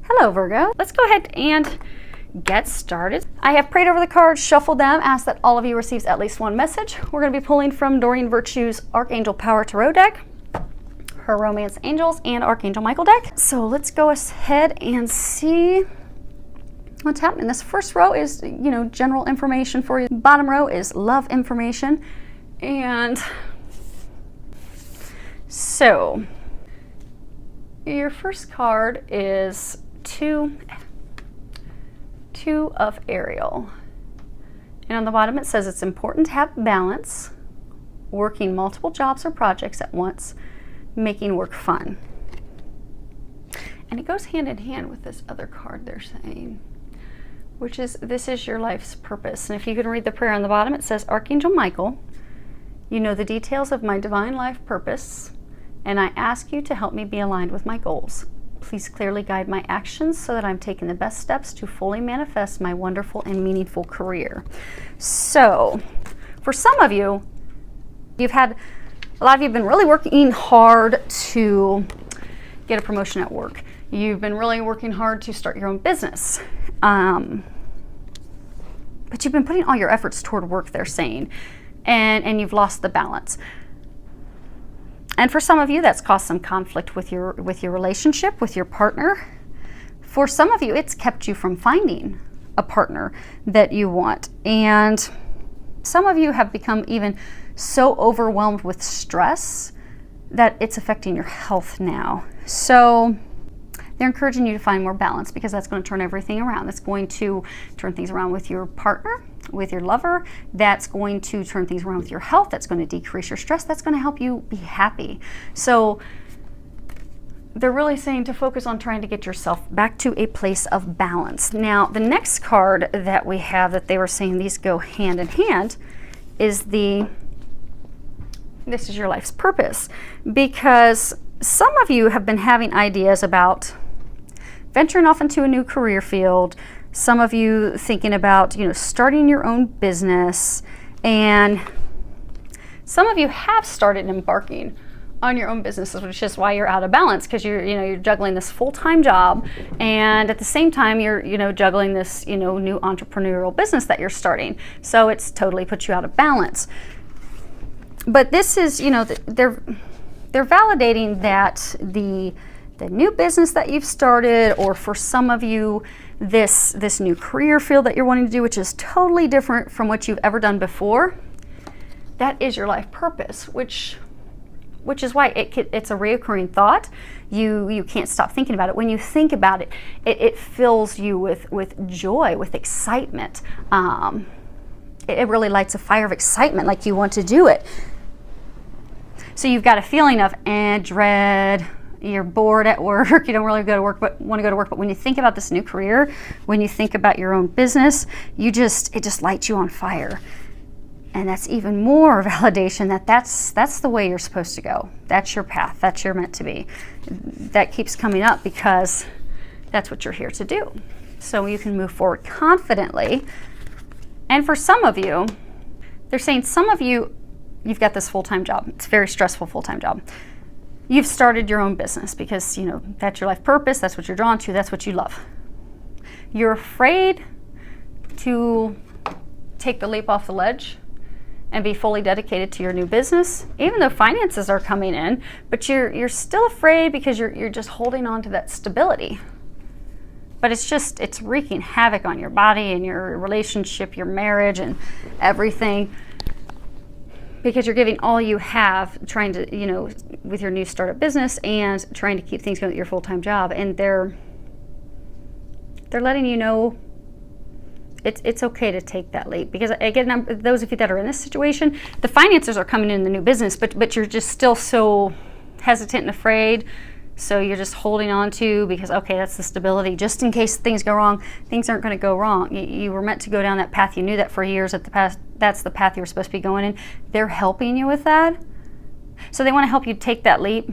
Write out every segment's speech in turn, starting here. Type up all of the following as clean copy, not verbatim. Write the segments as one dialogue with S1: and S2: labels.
S1: Hello, Virgo. Let's go ahead and get started. I have prayed over the cards, shuffled them, asked that all of you receives at least one message. We're going to be pulling from Doreen Virtue's Archangel Power Tarot deck, her Romance Angels, and Archangel Michael deck. So let's go ahead and see what's happening. This first row is, general information for you. Bottom row is love information. And so your first card is two of Ariel. And on the bottom it says it's important to have balance, working multiple jobs or projects at once, making work fun. And it goes hand in hand with this other card they're saying, which is this is your life's purpose. And if you can read the prayer on the bottom, it says, Archangel Michael, you know the details of my divine life purpose, and I ask you to help me be aligned with my goals. Please clearly guide my actions so that I'm taking the best steps to fully manifest my wonderful and meaningful career. So, for some of you, a lot of you have been really working hard to get a promotion at work. You've been really working hard to start your own business. But you've been putting all your efforts toward work, they're saying, and you've lost the balance. And for some of you, that's caused some conflict with your relationship, with your partner. For some of you, it's kept you from finding a partner that you want. And some of you have become even so overwhelmed with stress that it's affecting your health now. So they're encouraging you to find more balance, because that's going to turn everything around. That's going to turn things around with your partner, with your lover. That's going to turn things around with your health. That's going to decrease your stress. That's going to help you be happy. So they're really saying to focus on trying to get yourself back to a place of balance. Now, the next card that we have that they were saying these go hand in hand is this is your life's purpose, because some of you have been having ideas about venturing off into a new career field. Some of you thinking about, starting your own business, and some of you have started embarking on your own businesses, which is why you're out of balance, because you're juggling this full-time job, and at the same time you're juggling this new entrepreneurial business that you're starting. So it's totally put you out of balance. But this is, they're validating that the new business that you've started, or for some of you, this new career field that you're wanting to do, which is totally different from what you've ever done before, that is your life purpose, which is why it's a reoccurring thought. You can't stop thinking about it. When you think about it, it fills you with joy, with excitement. It really lights a fire of excitement, like you want to do it. So you've got a feeling of dread. You're bored at work. You don't really want to go to work. But when you think about this new career, when you think about your own business, it just lights you on fire. And that's even more validation that that's the way you're supposed to go. That's your path. That's your meant to be. That keeps coming up because that's what you're here to do. So you can move forward confidently. And for some of you, they're saying some of you, you've got this full-time job. It's a very stressful full-time job. You've started your own business because, that's your life purpose. That's what you're drawn to. That's what you love. You're afraid to take the leap off the ledge and be fully dedicated to your new business, even though finances are coming in, but you're still afraid because you're just holding on to that stability. But it's wreaking havoc on your body and your relationship, your marriage, and everything, because you're giving all you have trying to, with your new startup business and trying to keep things going with your full-time job. And they're letting you know it's okay to take that leap, because again, those of you that are in this situation, the finances are coming in the new business, but you're just still so hesitant and afraid. So you're just holding on to, because, okay, that's the stability. Just in case things go wrong, things aren't going to go wrong. You were meant to go down that path. You knew that for years, that's the path you were supposed to be going in. They're helping you with that. So they want to help you take that leap.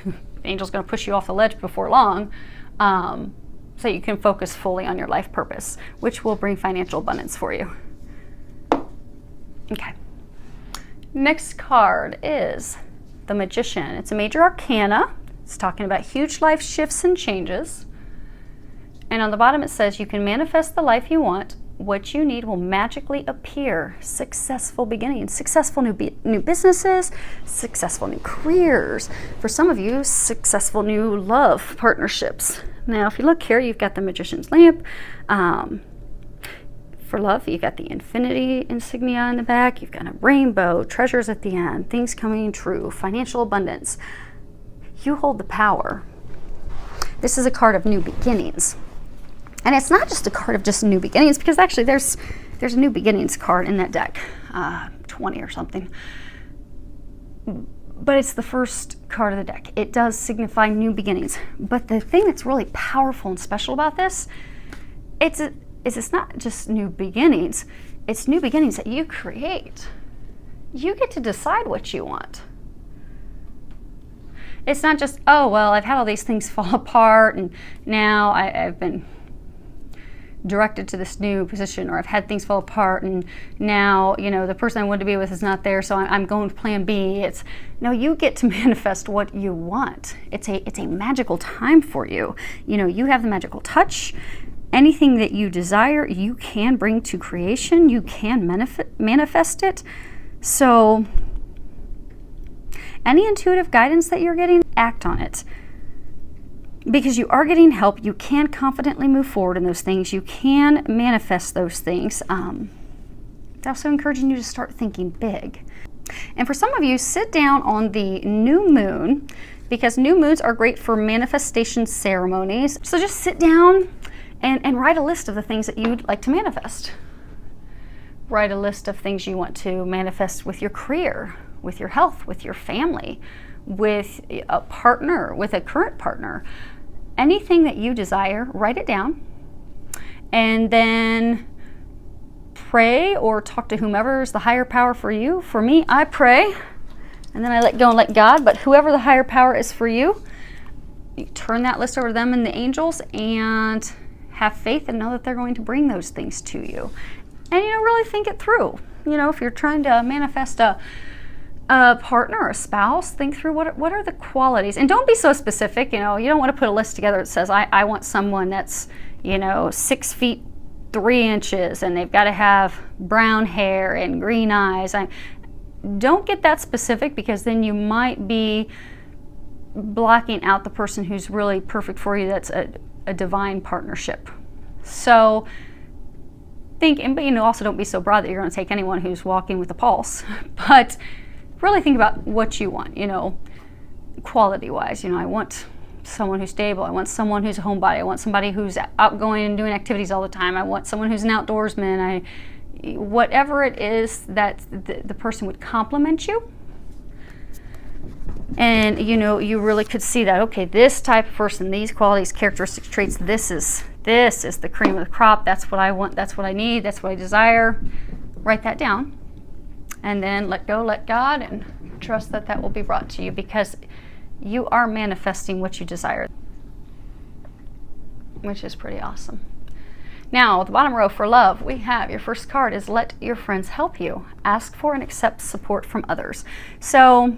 S1: The angel's going to push you off the ledge before long, so you can focus fully on your life purpose, which will bring financial abundance for you. Okay. Next card is the Magician. It's a major arcana. It's talking about huge life shifts and changes. And on the bottom it says, you can manifest the life you want. What you need will magically appear. Successful beginnings, successful new businesses, successful new careers. For some of you, successful new love partnerships. Now, if you look here, you've got the Magician's Lamp. For love, you've got the infinity insignia in the back. You've got a rainbow, treasures at the end, things coming true, financial abundance. You hold the power. This is a card of new beginnings. And it's not just a card of just new beginnings, because actually there's a new beginnings card in that deck, 20 or something. But it's the first card of the deck. It does signify new beginnings. But the thing that's really powerful and special about this, it's not just new beginnings. It's new beginnings that you create. You get to decide what you want. It's not just, oh, well, I've had all these things fall apart, and now I've been directed to this new position, or I've had things fall apart, and now, you know, the person I wanted to be with is not there, so I'm going to plan B. It's, no, you get to manifest what you want. It's a magical time for you. You know, you have the magical touch. Anything that you desire, you can bring to creation. You can manifest it. So any intuitive guidance that you're getting, act on it. Because you are getting help, you can confidently move forward in those things. You can manifest those things. It's also encouraging you to start thinking big. And for some of you, sit down on the new moon, because new moons are great for manifestation ceremonies. So just sit down and write a list of the things that you'd like to manifest. Write a list of things you want to manifest with your career, with your health, with your family, with a partner, with a current partner. Anything that you desire, write it down, and then pray or talk to whomever is the higher power for you. For me, I pray, and then I let go and let God, but whoever the higher power is for you, you turn that list over to them and the angels, and have faith and know that they're going to bring those things to you. And, you know, really think it through. You know, if you're trying to manifest a partner or a spouse, think through what are the qualities. And don't be so specific. You know, you don't want to put a list together that says, I want someone that's, you know, 6 feet 3 inches, and they've got to have brown hair and green eyes. Don't get that specific, because then you might be blocking out the person who's really perfect for you. That's a divine partnership. So think, but you know, also don't be so broad that you're going to take anyone who's walking with a pulse. But really think about what you want, you know, quality-wise. You know, I want someone who's stable. I want someone who's a homebody. I want somebody who's outgoing and doing activities all the time. I want someone who's an outdoorsman. Whatever it is that the person would complement you. And, you know, you really could see that, okay, this type of person, these qualities, characteristics, traits, this is the cream of the crop. That's what I want. That's what I need. That's what I desire. Write that down. And then let go, let God, and trust that that will be brought to you, because you are manifesting what you desire, which is pretty awesome. Now, the bottom row for love, we have your first card is let your friends help you. Ask for and accept support from others. So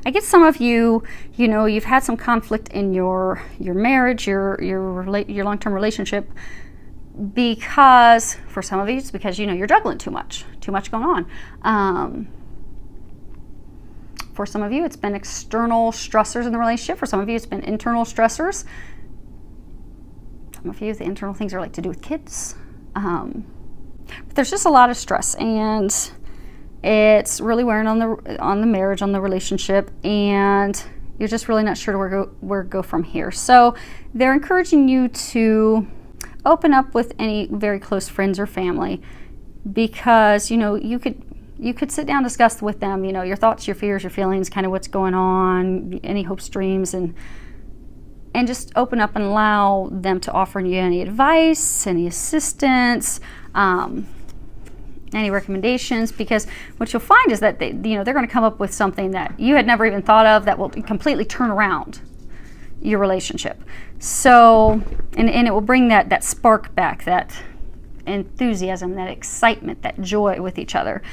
S1: I get some of you, you know, you've had some conflict in your marriage, your long-term relationship, because for some of you it's because, you know, you're juggling too much going on. For some of you it's been external stressors in the relationship. For some of you it's been internal stressors. Some of you, the internal things are like to do with kids. But there's just a lot of stress, and it's really wearing on the marriage, on the relationship, and you're just really not sure where to go from here. So they're encouraging you to open up with any very close friends or family, because, you know, you could sit down and discuss with them, you know, your thoughts, your fears, your feelings, kind of what's going on, any hopes, dreams, and just open up and allow them to offer you any advice, any assistance, any recommendations, because what you'll find is that they're going to come up with something that you had never even thought of that will completely turn around your relationship. So, and it will bring that spark back, that enthusiasm, that excitement, that joy with each other.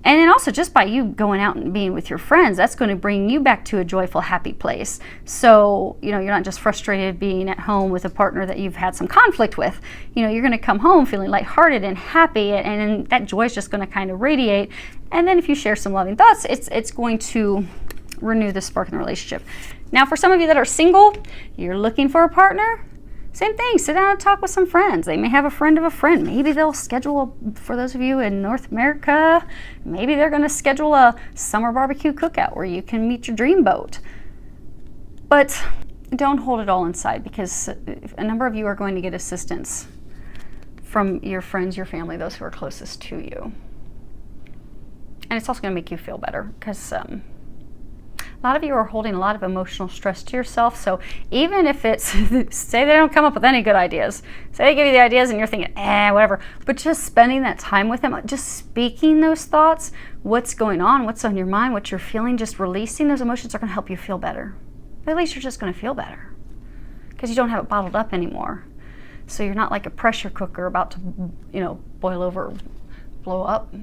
S1: And then also just by you going out and being with your friends, that's going to bring you back to a joyful, happy place. So, you're not just frustrated being at home with a partner that you've had some conflict with. You're going to come home feeling lighthearted and happy, and that joy is just going to kind of radiate. And then if you share some loving thoughts, it's going to renew the spark in the relationship. Now, for some of you that are single, you're looking for a partner, same thing. Sit down and talk with some friends. They may have a friend of a friend. Maybe they'll schedule, for those of you in North America, maybe they're going to schedule a summer barbecue cookout where you can meet your dream boat. But don't hold it all inside, because a number of you are going to get assistance from your friends, your family, those who are closest to you. And it's also going to make you feel better, because a lot of you are holding a lot of emotional stress to yourself. So even if it's, say they don't come up with any good ideas, say they give you the ideas and you're thinking, whatever, but just spending that time with them, just speaking those thoughts, what's going on, what's on your mind, what you're feeling, just releasing those emotions are going to help you feel better. At least you're just going to feel better because you don't have it bottled up anymore. So you're not like a pressure cooker about to, boil over, blow up.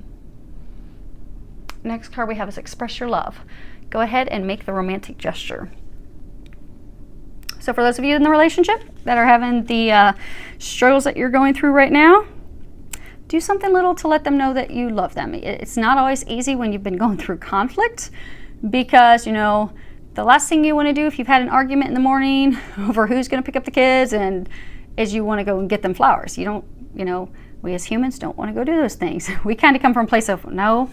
S1: Next card we have is express your love. Go ahead and make the romantic gesture. So for those of you in the relationship that are having the struggles that you're going through right now, do something little to let them know that you love them. It's not always easy when you've been going through conflict, because, the last thing you want to do if you've had an argument in the morning over who's going to pick up the kids is you want to go and get them flowers. You don't, we as humans don't want to go do those things. We kind of come from a place of, no,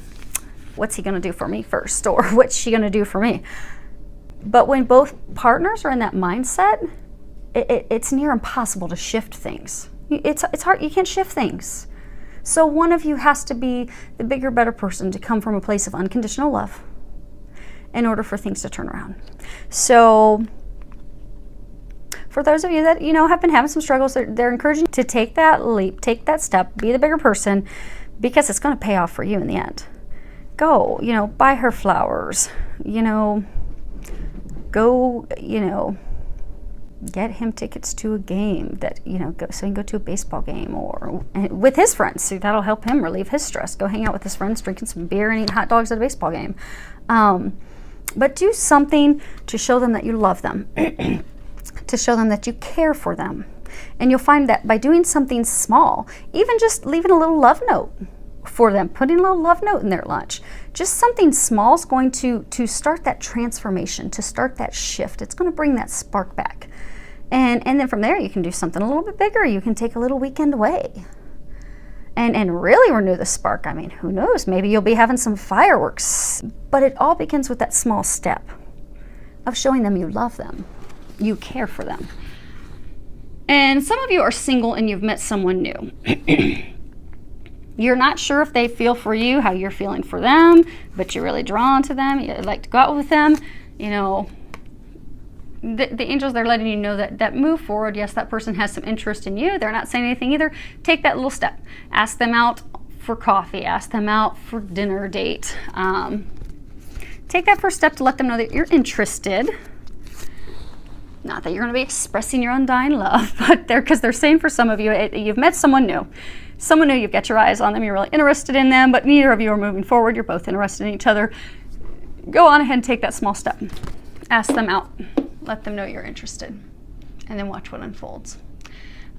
S1: what's he going to do for me first, or what's she going to do for me? But when both partners are in that mindset, it's near impossible to shift things. It's hard. You can't shift things. So one of you has to be the bigger, better person to come from a place of unconditional love in order for things to turn around. So for those of you that, have been having some struggles, they're encouraging you to take that leap, take that step, be the bigger person, because it's going to pay off for you in the end. Go, buy her flowers, go, get him tickets to a game that, go, so he can go to a baseball game or with his friends. So that'll help him relieve his stress. Go hang out with his friends, drinking some beer and eating hot dogs at a baseball game. But do something to show them that you love them, to show them that you care for them. And you'll find that by doing something small, even just leaving a little love note for them, putting a little love note in their lunch, just something small is going to start that transformation, to start that shift. It's going to bring that spark back. And then from there, you can do something a little bit bigger. You can take a little weekend away and really renew the spark. I mean, who knows? Maybe you'll be having some fireworks. But it all begins with that small step of showing them you love them, you care for them. And some of you are single and you've met someone new. You're not sure if they feel for you how you're feeling for them, but you're really drawn to them. You'd like to go out with them. The angels, they're letting you know that move forward. Yes, that person has some interest in you. They're not saying anything either. Take that little step. Ask them out for coffee. Ask them out for dinner date. Take that first step to let them know that you're interested. Not that you're going to be expressing your undying love, but because they're saying for some of you, you've met someone new. Someone new, you've got your eyes on them, you're really interested in them, but neither of you are moving forward. You're both interested in each other. Go on ahead and take that small step. Ask them out. Let them know you're interested. And then watch what unfolds.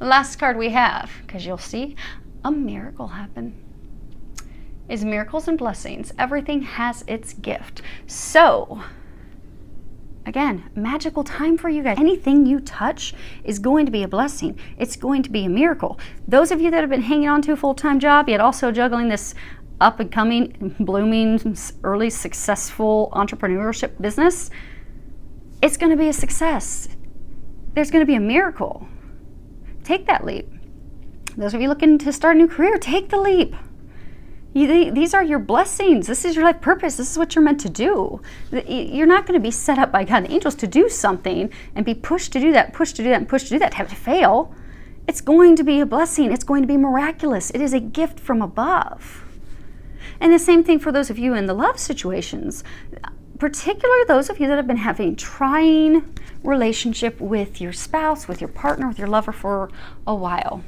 S1: The last card we have, because you'll see a miracle happen, is miracles and blessings. Everything has its gift. So, again, magical time for you guys. Anything you touch is going to be a blessing. It's going to be a miracle. Those of you that have been hanging on to a full-time job, yet also juggling this up-and-coming, blooming, early successful entrepreneurship business, it's going to be a success. There's going to be a miracle. Take that leap. Those of you looking to start a new career, take the leap. These are your blessings. This is your life purpose. This is what you're meant to do. You're not going to be set up by God and angels to do something and be pushed to do that, pushed to do that, and pushed to do that, to have it fail. It's going to be a blessing. It's going to be miraculous. It is a gift from above. And the same thing for those of you in the love situations, particularly those of you that have been having trying relationship with your spouse, with your partner, with your lover for a while.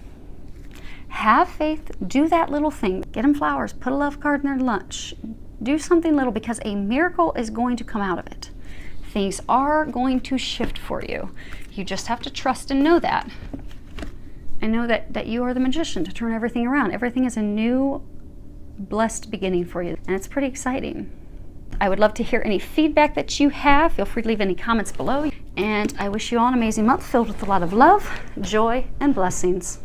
S1: have faith, do that little thing. Get them flowers, put a love card in their lunch. Do something little, because a miracle is going to come out of it. Things are going to shift for you. You just have to trust and know that. And know that you are the magician to turn everything around. Everything is a new, blessed beginning for you. And it's pretty exciting. I would love to hear any feedback that you have. Feel free to leave any comments below. And I wish you all an amazing month filled with a lot of love, joy, and blessings.